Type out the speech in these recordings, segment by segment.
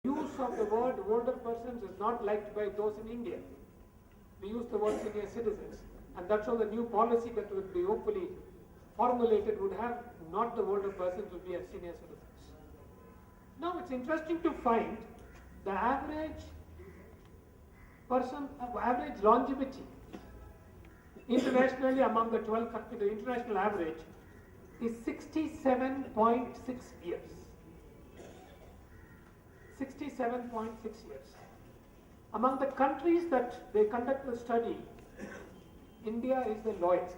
use of the word older persons is not liked by those in India. We use the word senior citizens, and that's how the new policy that will be hopefully formulated would have not the older persons, would be as senior citizens. Now it's interesting to find the average average longevity internationally among the 12 countries. The international average is 67.6 years. 67.6 years. Among the countries that they conduct the study, India is the lowest,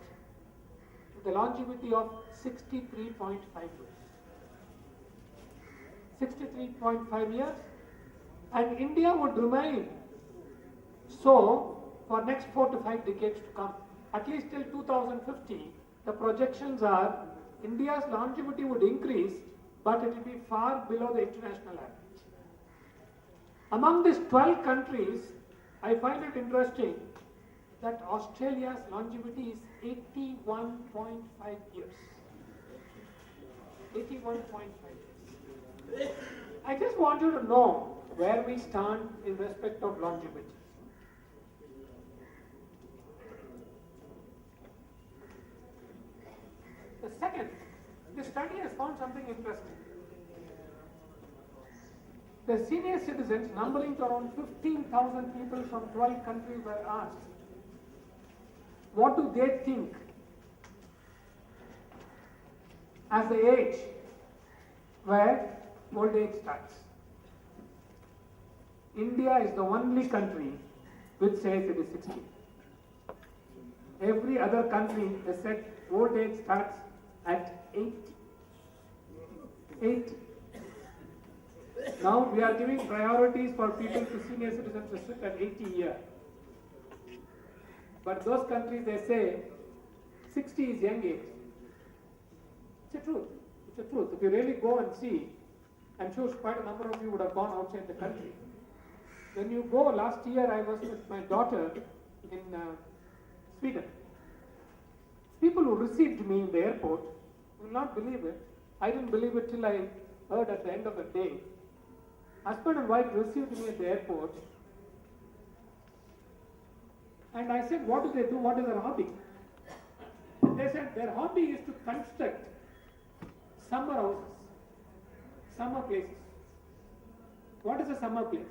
with a longevity of 63.5 years. 63.5 years, and India would remain so for next 4 to 5 decades to come. At least till 2050, the projections are India's longevity would increase, but it will be far below the international average. Among these 12 countries, I find it interesting that Australia's longevity is 81.5 years. 81.5 years. I just want you to know where we stand in respect of longevity. The second, the study has found something interesting. The senior citizens, numbering to around 15,000 people from 12 countries, were asked, what do they think as the age where old age starts? India is the only country which says it is 60. Every other country has said old age starts at 80. 80. Now we are giving priorities for people to senior citizens to sit at 80 years. But those countries, they say 60 is young age. It's a truth. It's a truth. If you really go and see, I'm sure quite a number of you would have gone outside the country. When you go, last year I was with my daughter in Sweden. People who received me in the airport will not believe it. I didn't believe it till I heard at the end of the day. Husband and wife received me at the airport, and I said, what do they do? What is their hobby? They said their hobby is to construct summer houses, summer places. What is a summer place?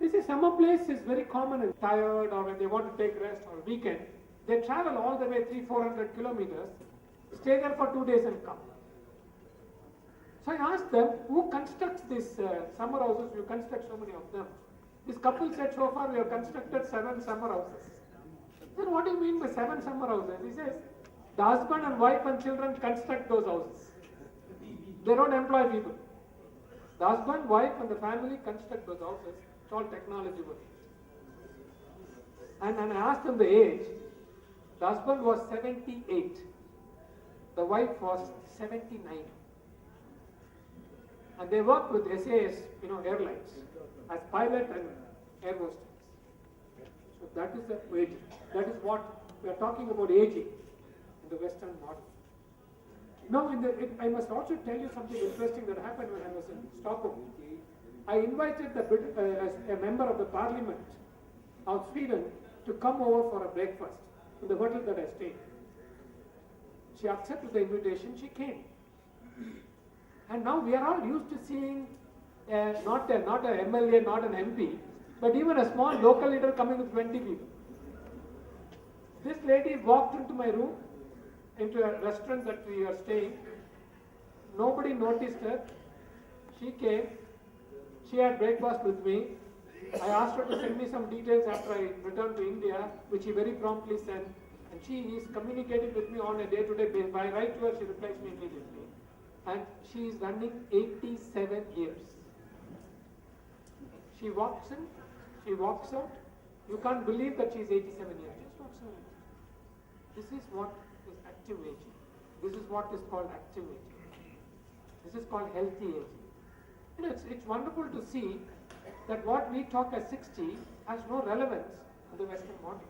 They say summer place is very common and tired, or when they want to take rest or weekend, they travel all the way 300-400 kilometers, stay there for 2 days and come. So I asked them, who constructs these summer houses? You construct so many of them. This couple said, so far we have constructed 7 summer houses. Then what do you mean by 7 summer houses? He says, the husband and wife and children construct those houses. They don't employ people. The husband, wife and the family construct those houses. It's all technology work. And I asked them the age. The husband was 78. The wife was 79. And they worked with SAS, airlines, as pilot and air hostess. So that is the age. That is what we are talking about, aging in the Western model. Now, I must also tell you something interesting that happened when I was in Stockholm. I invited a member of the Parliament of Sweden to come over for a breakfast in the hotel that I stayed. She accepted the invitation. She came. And now we are all used to seeing not an MLA, not an MP, but even a small local leader coming with 20 people. This lady walked into my room, into a restaurant that we are staying. Nobody noticed her. She came. She had breakfast with me. I asked her to send me some details after I returned to India, which she very promptly sent. And she is communicating with me on a day-to-day basis. If I write to her, she replies me immediately. And she is running 87 years. She walks in, she walks out. You can't believe that she is 87 years. Just walks out. This is what is active aging. This is what is called active aging. This is called healthy aging. It's wonderful to see that what we talk as 60 has no relevance in the Western model.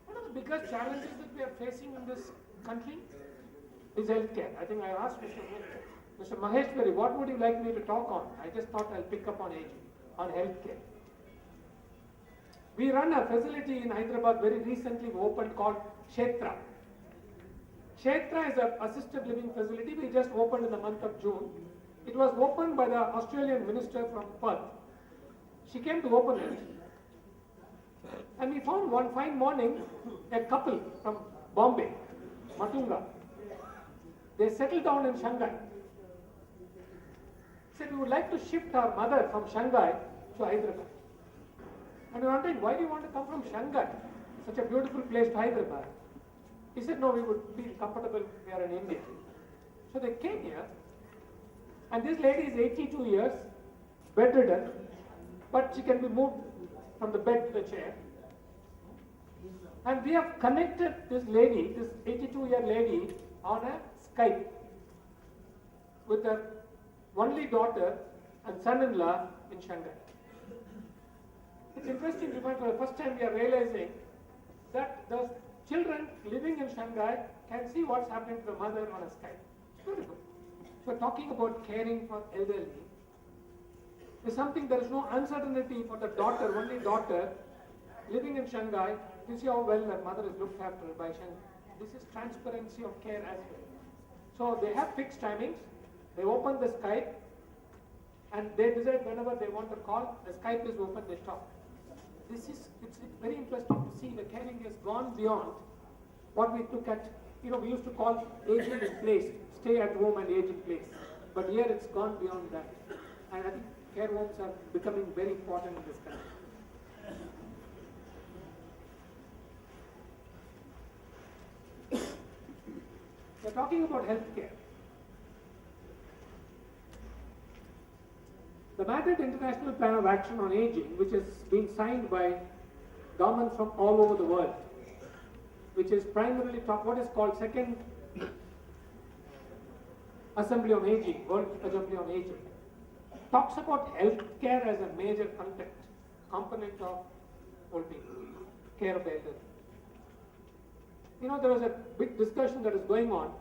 One of the biggest challenges that we are facing in this country is healthcare. I think I asked Mr. Maheshwari, what would you like me to talk on? I just thought I'll pick up on aging, on healthcare. We run a facility in Hyderabad very recently opened called Kshetra. Kshetra is an assisted living facility we just opened in the month of June. It was opened by the Australian minister from Perth. She came to open it. And we found one fine morning a couple from Bombay, Matunga. They settled down in Shanghai. Said, we would like to shift our mother from Shanghai to Hyderabad. And we were wondering, why do you want to come from Shanghai, such a beautiful place, to Hyderabad? He said, no, we would feel comfortable here in India. So they came here, and this lady is 82 years, bedridden, but she can be moved from the bed to the chair. And we have connected this lady, this 82-year lady, on a Skype with her only daughter and son-in-law in Shanghai. It's interesting to find for the first time we are realizing that the children living in Shanghai can see what's happening to the mother on a Skype. It's beautiful. So we're talking about caring for elderly. There's something, there is no uncertainty for the daughter, only daughter, living in Shanghai. You see how well her mother is looked after by Shanghai. This is transparency of care as well. So they have fixed timings. They open the Skype and they decide whenever they want to call, the Skype is open, they talk. It's very interesting to see the caring has gone beyond what we took at, we used to call aging in place, stay at home and age in place. But here it's gone beyond that. And I think care homes are becoming very important in this country. We're talking about healthcare. The Madrid International Plan of Action on Aging, which has been signed by governments from all over the world, which is primarily what is called Second Assembly on Aging, World Assembly on Aging, talks about healthcare as a major component of old people, care of the elderly. There was a big discussion that is going on.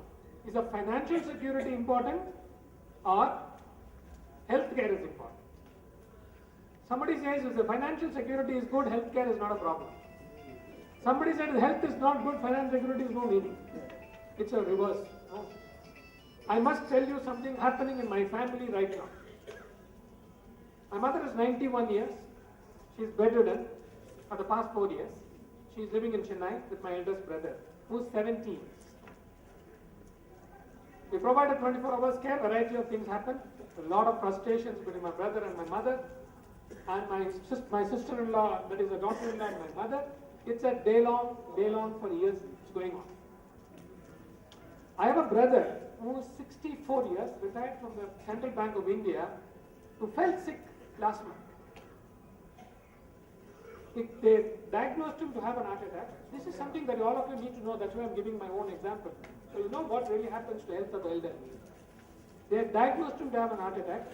Is the financial security important or healthcare is important? Somebody says if the financial security is good, healthcare is not a problem. Somebody said if health is not good, financial security is no meaning. It's a reverse. No. I must tell you something happening in my family right now. My mother is 91 years. She's bedridden for the past 4 years. She's living in Chennai with my eldest brother, who's 17. We provided 24 hours care, a variety of things happen. A lot of frustrations between my brother and my mother, and my sister-in-law, that is a daughter-in-law and my mother. It's a day long for years it's going on. I have a brother who is 64 years, retired from the Central Bank of India, who fell sick last month. They diagnosed him to have an heart attack. This is something that all of you need to know. That's why I'm giving my own example. So you know what really happens to health of the elderly. They diagnosed him to have an heart attack.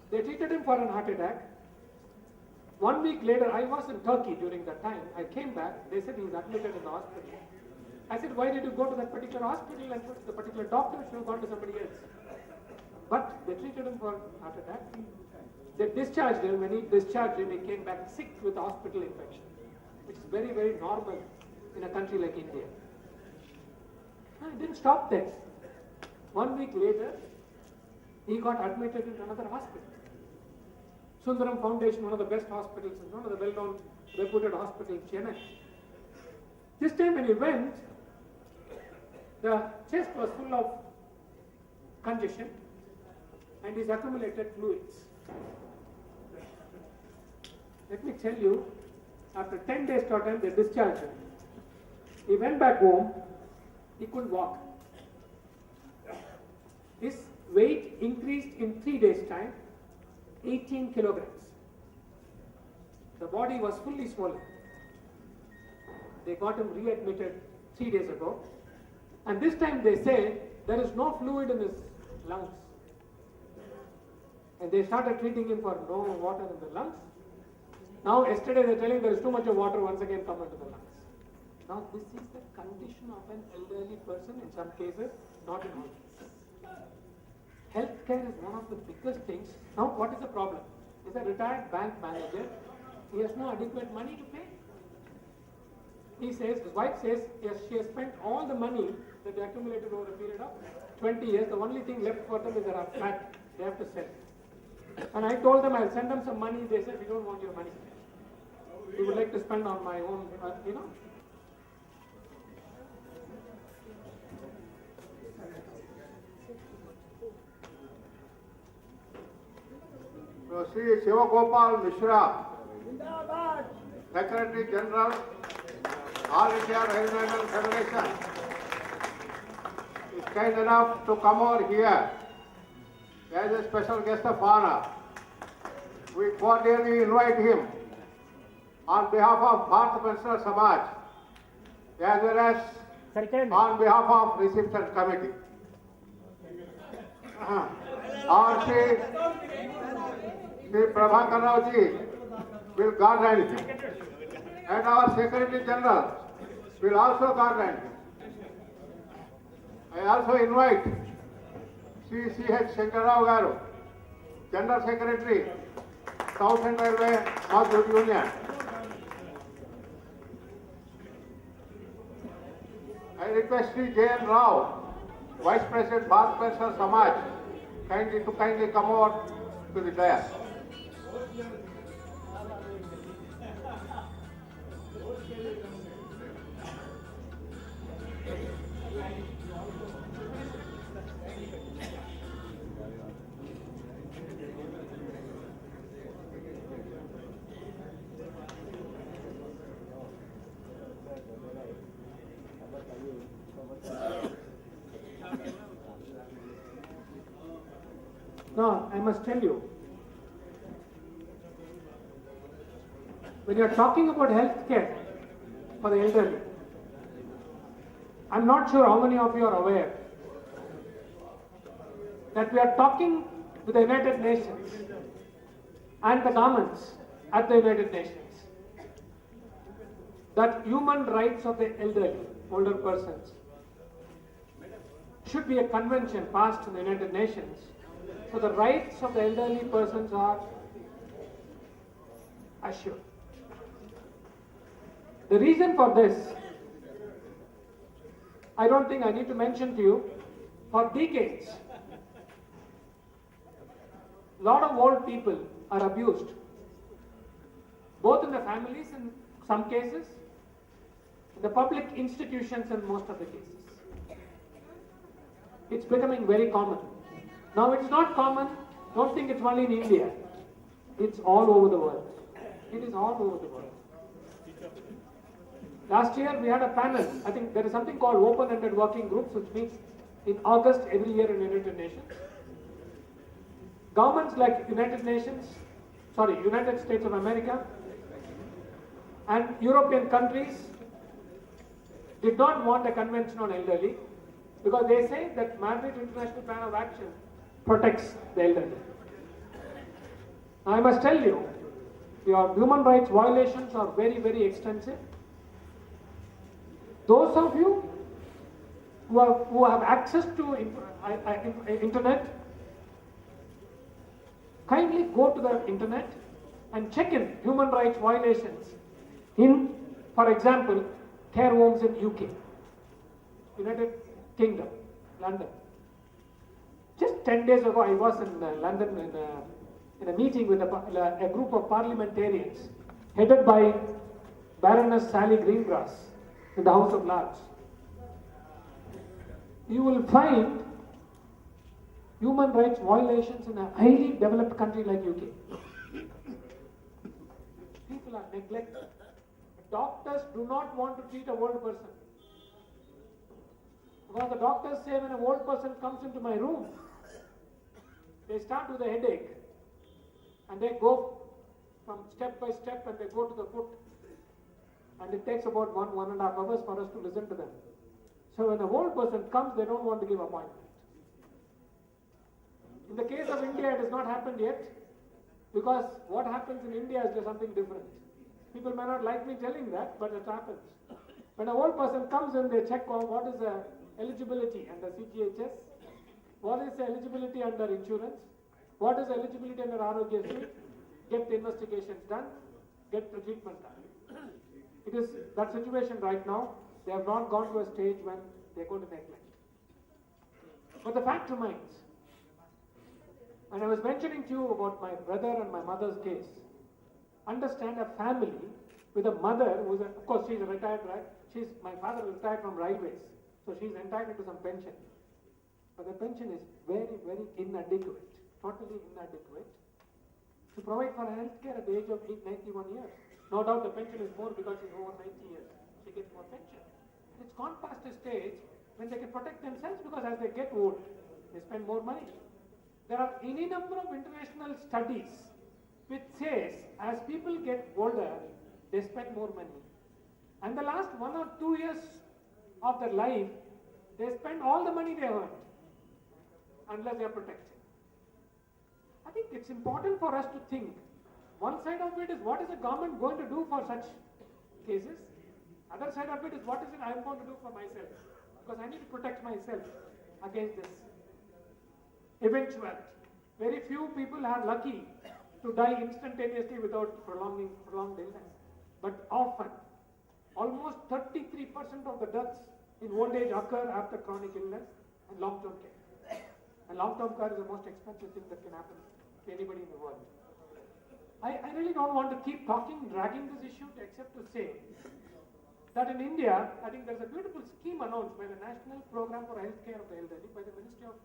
They treated him for an heart attack. 1 week later, I was in Turkey during that time. I came back. They said he's admitted in the hospital. I said, why did you go to that particular hospital and the particular doctor should have gone to somebody else? But they treated him for heart attack. They discharged him. When he discharged him, he came back sick with hospital infection, which is very, very normal in a country like India. And it didn't stop there. 1 week later, he got admitted in another hospital. Sundaram Foundation, one of the best hospitals, one of the well-known, reputed hospitals in Chennai. This time when he went, the chest was full of congestion and he's accumulated fluids. Let me tell you, after 10 days time, they discharged him. He went back home, he couldn't walk. His weight increased in 3 days' time, 18 kilograms. The body was fully swollen. They got him readmitted 3 days ago. And this time they say there is no fluid in his lungs. And they started treating him for no water in the lungs. Now yesterday they're telling there is too much of water once again come into the lungs. Now this is the condition of an elderly person in some cases, not in all cases. Healthcare is one of the biggest things. Now what is the problem? He's a retired bank manager. He has no adequate money to pay. He says, his wife says, yes, she has spent all the money that they accumulated over a period of 20 years. The only thing left for them is their flat. They have to sell. And I told them I'll send them some money. They said, we don't want your money. We would like to spend on my own, Sri Shivagopal Mishra, Secretary General, All India Railway Federation, is kind enough to come over here as a special guest of honor. We cordially invite him on behalf of Bharat Pensioner Samaj as well as on behalf of Reception Committee. Our Sri Prabhakar Rao ji will guard anything, and our Secretary General will also guard anything. I also invite Sri C.H. Shankar Rao Garu, General Secretary, Southern Railway Mazdoor Union. I request Sri J.N. Rao, Vice President Bharat Pensioner Samaj, to kindly come over to the dais. Now, I must tell you, when you are talking about health care for the elderly, I am not sure how many of you are aware that we are talking with the United Nations and the governments at the United Nations that human rights of the elderly, older persons, should be a convention passed in the United Nations. So the rights of the elderly persons are assured. The reason for this, I don't think I need to mention to you, for decades, a lot of old people are abused, both in the families in some cases, in the public institutions in most of the cases. It's becoming very common. Now it's not common, don't think it's only in India. It's all over the world. It is all over the world. Last year we had a panel, I think there is something called open-ended working groups which meets in August every year in United Nations. Governments like United States of America and European countries did not want a convention on elderly because they say that Madrid International Plan of Action protects the elderly. I must tell you, your human rights violations are very, very extensive. Those of you who have access to internet, kindly go to the internet and check in human rights violations in, for example, care homes in UK, United Kingdom, London. Just 10 days ago, I was in London in a meeting with a group of parliamentarians headed by Baroness Sally Greengrass in the House of Lords. You will find human rights violations in a highly developed country like UK. People are neglected. Doctors do not want to treat an old person. Because the doctors say when an old person comes into my room, they start with a headache and they go from step by step and they go to the foot. And it takes about 1.5 hours for us to listen to them. So when an old person comes, they don't want to give appointment. In the case of India, it has not happened yet, because what happens in India is just something different. People may not like me telling that, but it happens. When an old person comes in, they check what is the eligibility under CGHS, what is the eligibility under insurance, what is the eligibility under ROGS, get the investigations done, get the treatment done. It is that situation right now. They have not gone to a stage when they go to neglect. But the fact remains, when I was mentioning to you about my brother and my mother's case, understand a family with a mother who is, of course, she's a retired, right? My father retired from railways, so she's entitled to some pension. But the pension is very, very inadequate, totally inadequate to provide for health care at the age of 91 years. No doubt the pension is more because she's over 90 years. She gets more pension. It's gone past a stage when they can protect themselves because as they get old, they spend more money. There are any number of international studies which says as people get older, they spend more money. And the last 1 or 2 years of their life, they spend all the money they earned unless they are protected. I think it's important for us to think. One side of it is what is the government going to do for such cases? Other side of it is what is it I am going to do for myself? Because I need to protect myself against this eventuality. Very few people are lucky to die instantaneously without prolonged illness. But often, almost 33% of the deaths in old age occur after chronic illness and long-term care. And long-term care is the most expensive thing that can happen to anybody in the world. I really don't want to keep dragging this issue except to say that in India, I think there's a beautiful scheme announced by the National Program for Health Care of the Elderly by the Ministry of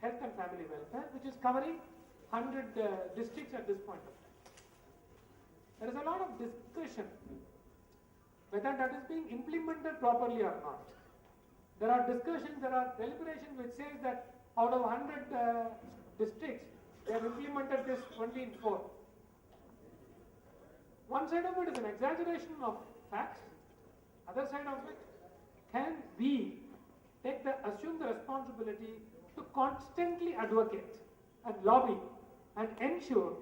Health and Family Welfare, which is covering 100 districts at this point of time. There is a lot of discussion whether that is being implemented properly or not. There are discussions, there are deliberations which says that out of 100 districts, they have implemented this only in 4. One side of it is an exaggeration of facts. Other side of it, can we assume the responsibility to constantly advocate and lobby and ensure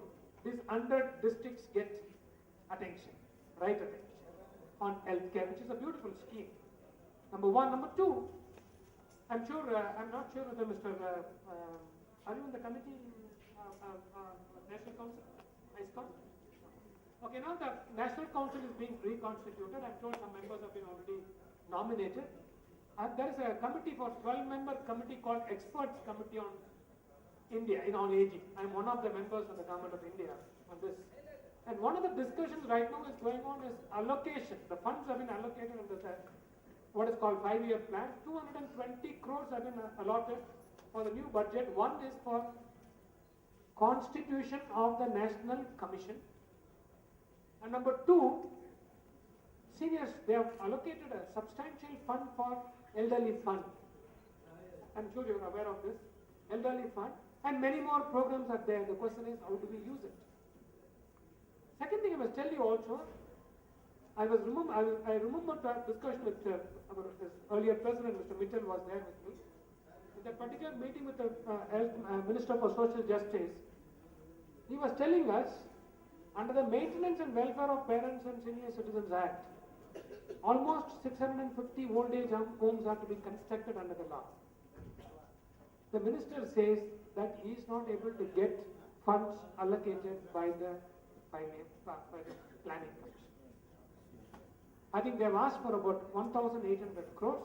these 100 districts get attention, right attention on healthcare, which is a beautiful scheme. Number one. Number two, I'm not sure whether Mr. Are you in the committee, National Council, ISCON? Okay, now the National Council is being reconstituted. I'm sure some members have been already nominated. And there is a committee for 12-member committee called Experts Committee on India, on aging. I'm one of the members of the Government of India on this. And one of the discussions right now is going on is allocation. The funds have been allocated under what is called 5-year plan. 220 crores have been allotted for the new budget. One is for constitution of the National Commission. And number two, seniors, they have allocated a substantial fund for elderly fund. I'm sure you're aware of this. Elderly fund. And many more programs are there. The question is, how do we use it? Second thing I must tell you also, I remember that discussion with our earlier president, Mr. Mitchell, was there with me. In that particular meeting with the Minister for Social Justice, he was telling us, under the Maintenance and Welfare of Parents and Senior Citizens Act, almost 650 old age homes are to be constructed under the law. The minister says that he is not able to get funds allocated by the Planning Commission. I think they have asked for about 1,800 crores.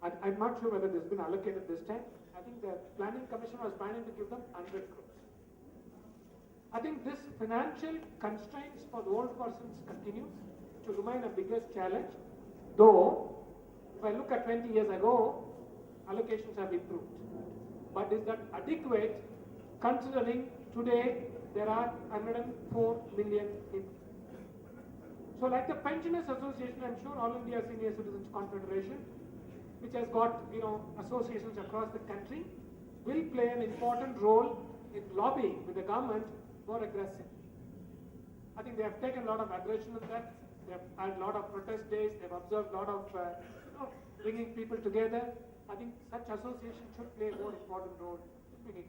I'm not sure whether this has been allocated this time. I think the Planning Commission was planning to give them 100 crores. I think this financial constraints for the old persons continues to remain a biggest challenge, though if I look at 20 years ago, allocations have improved. But is that adequate considering today there are 104 million people? So like the Pensioners Association, I'm sure All India Senior Citizens Confederation, which has got associations across the country, will play an important role in lobbying with the government more aggressive. I think they have taken a lot of aggression in that. They have had a lot of protest days. They have observed a lot of bringing people together. I think such associations should play a more important role in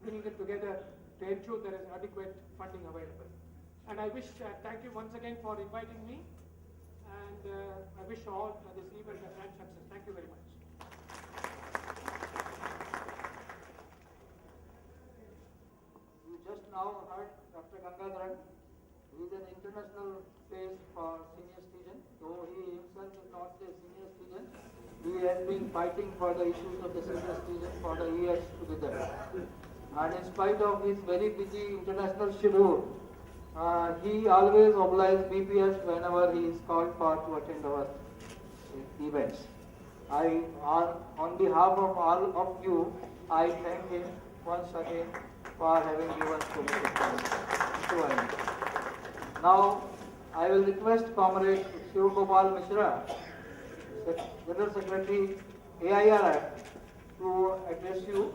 bringing it together to ensure there is adequate funding available. And I wish, thank you once again for inviting me. and I wish all this event a grand success. Thank you very much. You just now heard Dr. Gangadharn. He is an international face for senior citizen. Though he himself is not a senior citizen, he has been fighting for the issues of the senior citizen for the years together. And in spite of his very busy international schedule, he always obliges BPS whenever he is called for to attend our events. On behalf of all of you, I thank him once again for having given us so much time. Now, I will request Comrade Shiv Gopal Mishra, General Secretary AIR, to address you.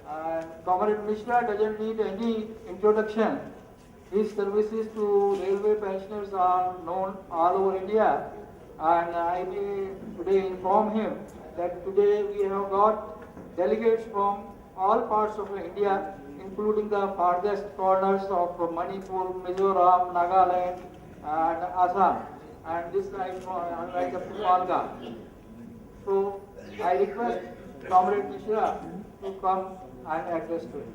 And Comrade Mishra doesn't need any introduction. His services to railway pensioners are known all over India, and I may today inform him that today we have got delegates from all parts of India, including the farthest corners of Manipur, Mizoram, Nagaland, and Assam, and this side right up to Malga. So I request Comrade Mishra to come and address to him.